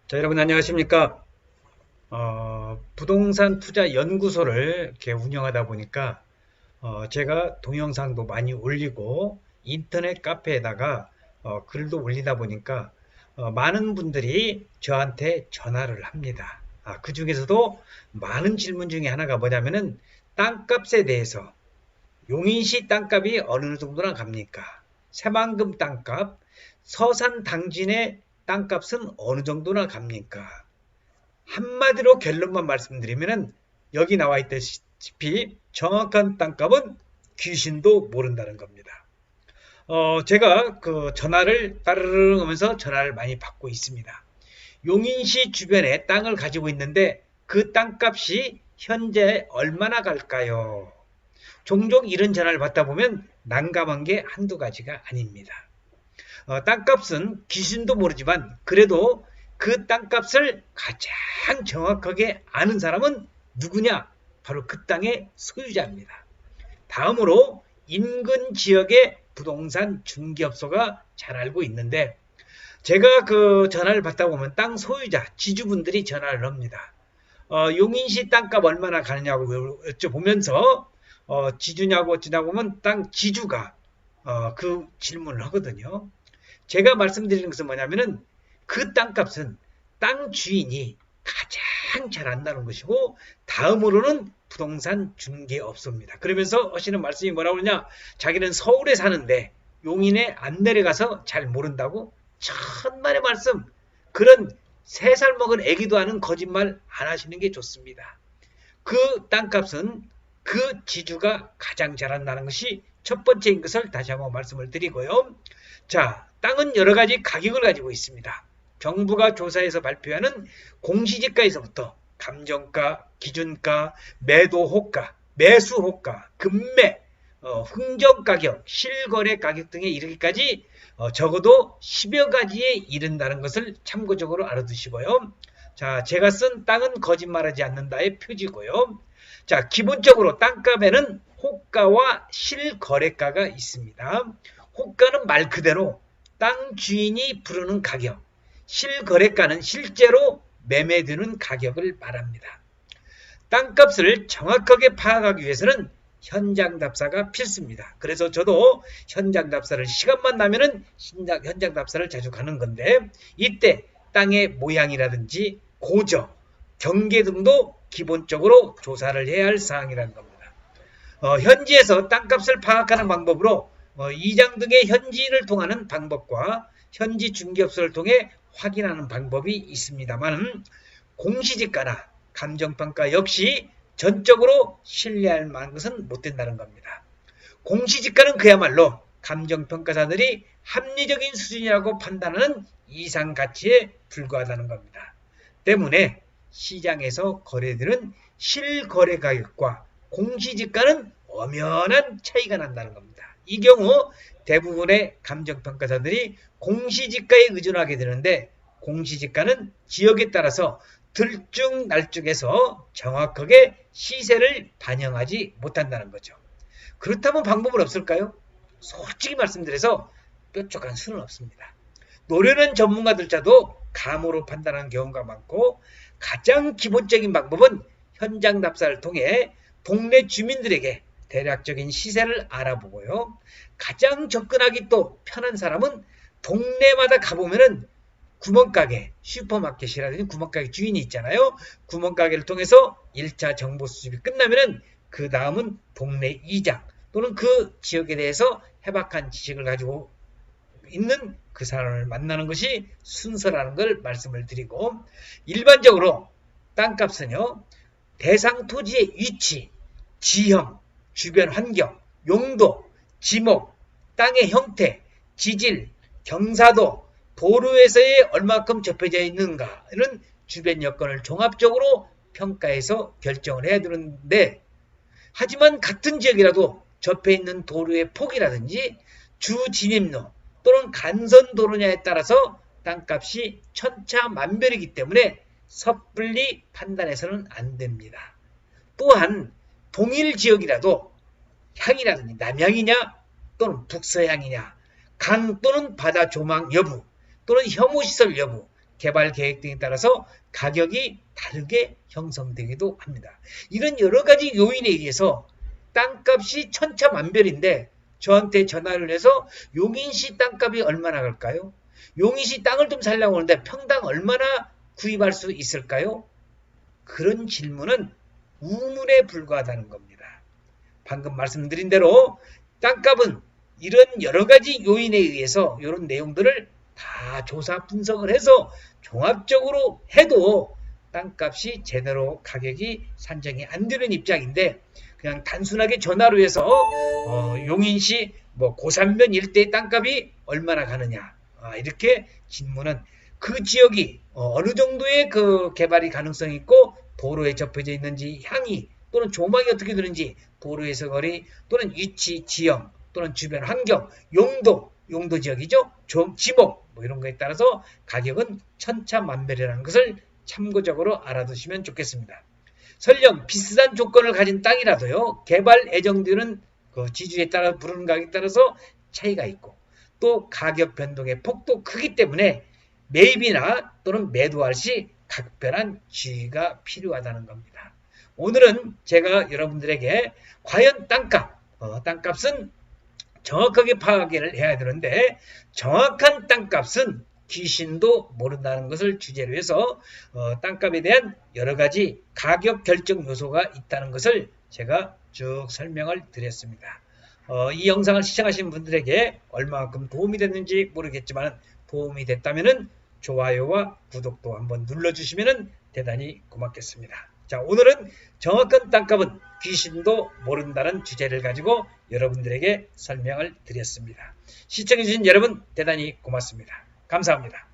자, 여러분 안녕하십니까? 부동산 투자 연구소를 이렇게 운영하다 보니까 제가 동영상도 많이 올리고 인터넷 카페에다가 글도 올리다 보니까 많은 분들이 저한테 전화를 합니다. 그 중에서도 많은 질문 중에 하나가 뭐냐면은 땅값에 대해서 용인시 땅값이 어느 정도나 갑니까? 새만금 땅값, 서산 당진의 땅값은 어느 정도나 갑니까? 한마디로 결론만 말씀드리면은 여기 나와 있다시피 정확한 땅값은 귀신도 모른다는 겁니다. 제가 그 전화를 따르릉 하면서 전화를 많이 받고 있습니다. 용인시 주변에 땅을 가지고 있는데 그 땅값이 현재 얼마나 갈까요? 종종 이런 전화를 받다 보면 난감한 게 한두 가지가 아닙니다. 땅값은 귀신도 모르지만 그래도 그 땅값을 가장 정확하게 아는 사람은 누구냐? 바로 그 땅의 소유자입니다. 다음으로 인근 지역의 부동산 중개업소가 잘 알고 있는데 제가 그 전화를 받다 보면 땅 소유자, 지주분들이 전화를 합니다. 용인시 땅값 얼마나 가느냐고 여쭤보면서 지주냐고 어쩌냐고 하면 땅 지주가 그 질문을 하거든요. 제가 말씀드리는 것은 뭐냐면은 그 땅값은 땅 주인이 가장 잘 안다는 것이고 다음으로는 부동산 중개업소입니다. 그러면서 하시는 말씀이 뭐라고 그러냐? 자기는 서울에 사는데 용인에 안 내려가서 잘 모른다고? 천만의 말씀. 그런 3살 먹은 애기도 하는 거짓말 안 하시는 게 좋습니다. 그 땅값은 그 지주가 가장 잘 안다는 것이 첫 번째인 것을 다시 한번 말씀을 드리고요. 자, 땅은 여러 가지 가격을 가지고 있습니다. 정부가 조사해서 발표하는 공시지가에서부터 감정가, 기준가, 매도 호가, 매수 호가, 금매, 흥정가격, 실거래 가격 등에 이르기까지 적어도 10여 가지에 이른다는 것을 참고적으로 알아두시고요. 자, 제가 쓴 땅은 거짓말하지 않는다의 표지고요. 자, 기본적으로 땅값에는 호가와 실거래가가 있습니다. 호가는 말 그대로 땅 주인이 부르는 가격, 실거래가는 실제로 매매되는 가격을 말합니다. 땅값을 정확하게 파악하기 위해서는 현장 답사가 필수입니다. 그래서 저도 현장 답사를 시간만 나면은 현장 답사를 자주 가는 건데 이때 땅의 모양이라든지 고저, 경계 등도 기본적으로 조사를 해야 할 사항이라는 겁니다. 현지에서 땅값을 파악하는 방법으로 이장 등의 현지인을 통하는 방법과 현지 중개업소를 통해 확인하는 방법이 있습니다만 공시지가나 감정평가 역시 전적으로 신뢰할 만한 것은 못 된다는 겁니다. 공시지가는 그야말로 감정평가사들이 합리적인 수준이라고 판단하는 이상가치에 불과하다는 겁니다. 때문에 시장에서 거래되는 실거래 가격과 공시지가는 엄연한 차이가 난다는 겁니다. 이 경우 대부분의 감정평가사들이 공시지가에 의존하게 되는데 공시지가는 지역에 따라서 들쭉날쭉해서 정확하게 시세를 반영하지 못한다는 거죠. 그렇다면 방법은 없을까요? 솔직히 말씀드려서 뾰족한 수는 없습니다. 노련한 전문가들자도 감으로 판단하는 경우가 많고 가장 기본적인 방법은 현장 답사를 통해 동네 주민들에게 대략적인 시세를 알아보고요. 가장 접근하기 또 편한 사람은 동네마다 가보면은 구멍가게, 슈퍼마켓이라든지 구멍가게 주인이 있잖아요. 구멍가게를 통해서 1차 정보 수집이 끝나면은 그 다음은 동네 이장 또는 그 지역에 대해서 해박한 지식을 가지고 있는 그 사람을 만나는 것이 순서라는 걸 말씀을 드리고 일반적으로 땅값은요. 대상 토지의 위치, 지형, 주변 환경, 용도, 지목, 땅의 형태, 지질, 경사도, 도로에서의 얼마큼 접해져 있는가는 주변 여건을 종합적으로 평가해서 결정을 해야 되는데 하지만 같은 지역이라도 접해 있는 도로의 폭이라든지 주 진입로 또는 간선 도로냐에 따라서 땅값이 천차만별이기 때문에 섣불리 판단해서는 안 됩니다. 또한 동일 지역이라도 향이라든지 남향이냐 또는 북서향이냐 강 또는 바다 조망 여부 또는 혐오시설 여부 개발 계획 등에 따라서 가격이 다르게 형성되기도 합니다. 이런 여러 가지 요인에 의해서 땅값이 천차만별인데 저한테 전화를 해서 용인시 땅값이 얼마나 갈까요? 용인시 땅을 좀 살려고 하는데 평당 얼마나 구입할 수 있을까요? 그런 질문은 우문에 불과하다는 겁니다. 방금 말씀드린 대로 땅값은 이런 여러 가지 요인에 의해서 이런 내용들을 다 조사 분석을 해서 종합적으로 해도 땅값이 제대로 가격이 산정이 안 되는 입장인데 그냥 단순하게 전화로 해서 용인시 고산면 일대의 땅값이 얼마나 가느냐 이렇게 질문은 그 지역이 어느 정도의 그 개발이 가능성이 있고 도로에 접해져 있는지 향이 또는 조망이 어떻게 되는지 도로에서 거리 또는 위치 지형 또는 주변 환경 용도 지역이죠. 지목 이런 거에 따라서 가격은 천차만별이라는 것을 참고적으로 알아두시면 좋겠습니다. 설령 비슷한 조건을 가진 땅이라도요. 개발 예정되는 그 지주에 따라 부르는 가격에 따라서 차이가 있고 또 가격 변동의 폭도 크기 때문에 매입이나 또는 매도할 시 각별한 주의가 필요하다는 겁니다. 오늘은 제가 여러분들에게 과연 땅값은 정확하게 파악을 해야 되는데 정확한 땅값은 귀신도 모른다는 것을 주제로 해서 땅값에 대한 여러 가지 가격 결정 요소가 있다는 것을 제가 쭉 설명을 드렸습니다. 이 영상을 시청하신 분들에게 얼마만큼 도움이 됐는지 모르겠지만 도움이 됐다면 좋아요와 구독도 한번 눌러주시면 대단히 고맙겠습니다. 자, 오늘은 정확한 땅값은 귀신도 모른다는 주제를 가지고 여러분들에게 설명을 드렸습니다. 시청해주신 여러분 대단히 고맙습니다. 감사합니다.